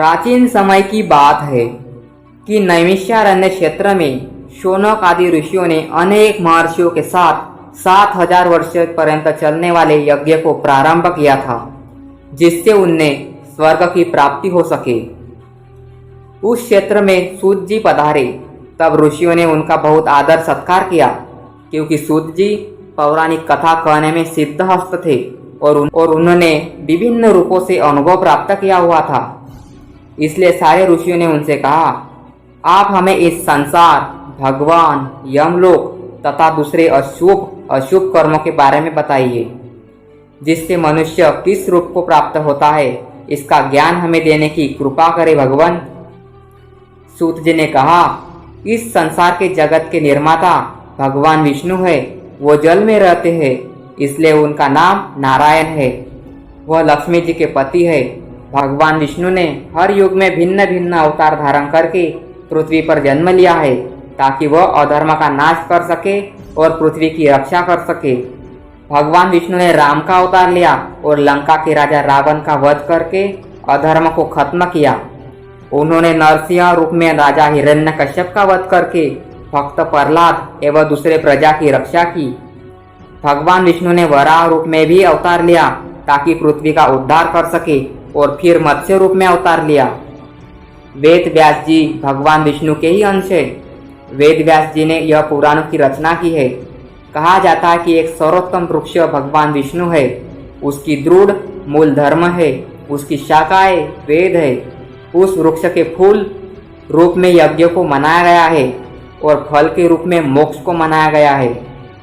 प्राचीन समय की बात है कि नैमिषारण्य क्षेत्र में शौनक आदि ऋषियों ने अनेक महर्षियों के साथ 7,000 वर्ष पर्यंत चलने वाले यज्ञ को प्रारंभ किया था, जिससे उन्हें स्वर्ग की प्राप्ति हो सके। उस क्षेत्र में सूत जी पधारे, तब ऋषियों ने उनका बहुत आदर सत्कार किया, क्योंकि सूत जी पौराणिक कथा कहने में सिद्धहस्त थे और उन्होंने विभिन्न रूपों से अनुभव प्राप्त किया हुआ था। इसलिए सारे ऋषियों ने उनसे कहा, आप हमें इस संसार, भगवान, यमलोक तथा दूसरे अशुभ कर्मों के बारे में बताइए, जिससे मनुष्य किस रूप को प्राप्त होता है, इसका ज्ञान हमें देने की कृपा करे भगवान। सूत जी ने कहा, इस संसार के जगत के निर्माता भगवान विष्णु है। वो जल में रहते हैं, इसलिए उनका नाम नारायण है। वह लक्ष्मी जी के पति है। भगवान विष्णु ने हर युग में भिन्न भिन्न अवतार धारण करके पृथ्वी पर जन्म लिया है, ताकि वह अधर्म का नाश कर सके और पृथ्वी की रक्षा कर सके। भगवान विष्णु ने राम का अवतार लिया और लंका के राजा रावण का वध करके अधर्म को खत्म किया। उन्होंने नरसिंह रूप में राजा हिरण्यकश्यप का वध करके भक्त प्रहलाद एवं दूसरे प्रजा की रक्षा की। भगवान विष्णु ने वराह रूप में भी अवतार लिया, ताकि पृथ्वी का उद्धार कर सके, और फिर मत्स्य रूप में अवतार लिया। वेद व्यास जी भगवान विष्णु के ही अंश है। वेद व्यास जी ने यह पुराणों की रचना की है। कहा जाता है कि एक सर्वोत्तम वृक्ष भगवान विष्णु है। उसकी दृढ़ मूल धर्म है, उसकी शाखाएं वेद है। उस वृक्ष के फूल रूप में यज्ञ को मनाया गया है और फल के रूप में मोक्ष को मनाया गया है।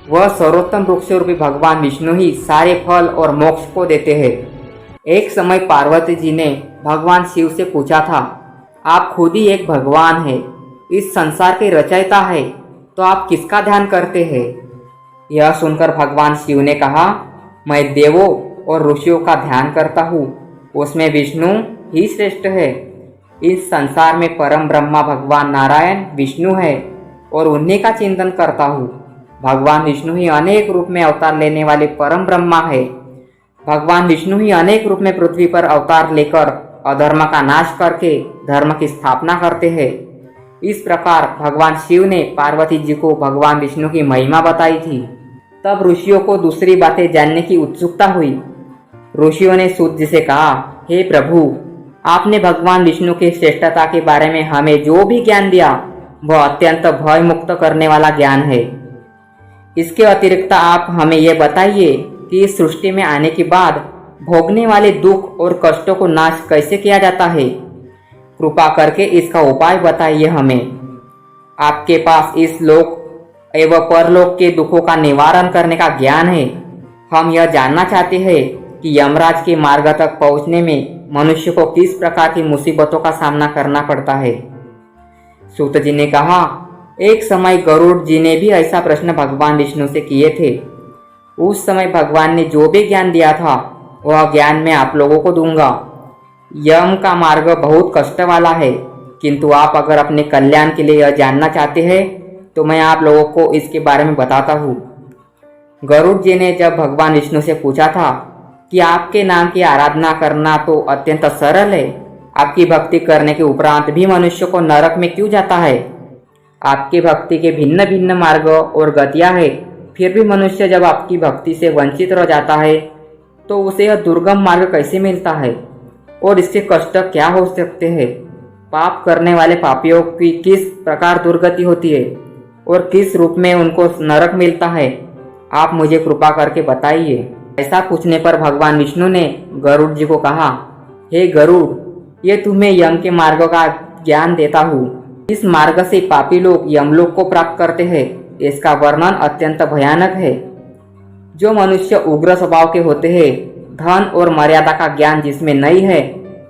वह सर्वोत्तम वृक्ष रूपी भगवान विष्णु ही सारे फल और मोक्ष को देते हैं। एक समय पार्वती जी ने भगवान शिव से पूछा था, आप खुद ही एक भगवान है, इस संसार के रचयिता है, तो आप किसका ध्यान करते हैं? यह सुनकर भगवान शिव ने कहा, मैं देवों और ऋषियों का ध्यान करता हूँ, उसमें विष्णु ही श्रेष्ठ है। इस संसार में परम ब्रह्मा भगवान नारायण विष्णु है और उन्हीं का चिंतन करता हूँ। भगवान विष्णु ही अनेक रूप में अवतार लेने वाले परम ब्रह्मा है। भगवान विष्णु ही अनेक रूप में पृथ्वी पर अवतार लेकर अधर्म का नाश करके धर्म की स्थापना करते हैं। इस प्रकार भगवान शिव ने पार्वती जी को भगवान विष्णु की महिमा बताई थी। तब ऋषियों को दूसरी बातें जानने की उत्सुकता हुई। ऋषियों ने सूत जी से कहा, हे प्रभु, आपने भगवान विष्णु की श्रेष्ठता के बारे में हमें जो भी ज्ञान दिया, वह अत्यंत भय मुक्त करने वाला ज्ञान है। इसके अतिरिक्त आप हमें यह बताइए कि इस सृष्टि में आने के बाद भोगने वाले दुख और कष्टों को नाश कैसे किया जाता है। कृपा करके इसका उपाय बताइए हमें। आपके पास इस लोक एवं परलोक के दुखों का निवारण करने का ज्ञान है। हम यह जानना चाहते हैं कि यमराज के मार्ग तक पहुंचने में मनुष्य को किस प्रकार की मुसीबतों का सामना करना पड़ता है। सूत जी ने कहा, एक समय गरुड़ जी ने भी ऐसा प्रश्न भगवान विष्णु से किए थे। उस समय भगवान ने जो भी ज्ञान दिया था, वह ज्ञान मैं आप लोगों को दूंगा। यम का मार्ग बहुत कष्ट वाला है, किंतु आप अगर अपने कल्याण के लिए यह जानना चाहते हैं तो मैं आप लोगों को इसके बारे में बताता हूँ। गरुड़ जी ने जब भगवान विष्णु से पूछा था कि आपके नाम की आराधना करना तो अत्यंत सरल है, आपकी भक्ति करने के उपरांत भी मनुष्य को नरक में क्यों जाता है? आपकी भक्ति के भिन्न भिन्न मार्ग और गतियां हैं, फिर भी मनुष्य जब आपकी भक्ति से वंचित रह जाता है तो उसे यह दुर्गम मार्ग कैसे मिलता है और इसके कष्ट क्या हो सकते हैं? पाप करने वाले पापियों की किस प्रकार दुर्गति होती है और किस रूप में उनको नरक मिलता है? आप मुझे कृपा करके बताइए। ऐसा पूछने पर भगवान विष्णु ने गरुड़ जी को कहा, हे गरुड़, ये तुम्हें यम के मार्ग का ज्ञान देता हूँ। इस मार्ग से पापी लोग यमलोक को प्राप्त करते हैं। इसका वर्णन अत्यंत भयानक है। जो मनुष्य उग्र स्वभाव के होते हैं, धन और मर्यादा का ज्ञान जिसमें नहीं है,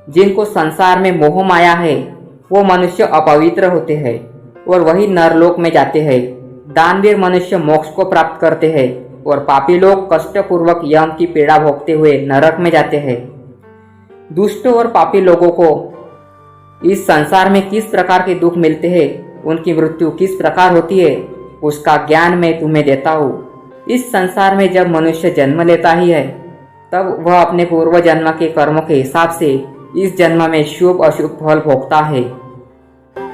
जिनको संसार में मोह माया है, वो मनुष्य अपवित्र होते हैं और वही नरलोक में जाते हैं। दानवीर मनुष्य मोक्ष को प्राप्त करते हैं और पापी लोग कष्टपूर्वक यम की पीड़ा भोगते हुए नरक में जाते हैं। दुष्ट और पापी लोगों को इस संसार में किस प्रकार के दुख मिलते हैं, उनकी मृत्यु किस प्रकार होती है, उसका ज्ञान मैं तुम्हें देता हूँ। इस संसार में जब मनुष्य जन्म लेता ही है, तब वह अपने पूर्व जन्म के कर्मों के हिसाब से इस जन्म में शुभ अशुभ फल भोगता है।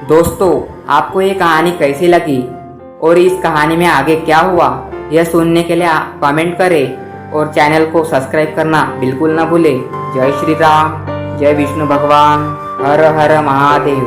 दोस्तों, आपको ये कहानी कैसी लगी और इस कहानी में आगे क्या हुआ, यह सुनने के लिए आप कमेंट करें और चैनल को सब्सक्राइब करना बिल्कुल ना भूलें। जय श्री राम, जय विष्णु भगवान, हर हर महादेव।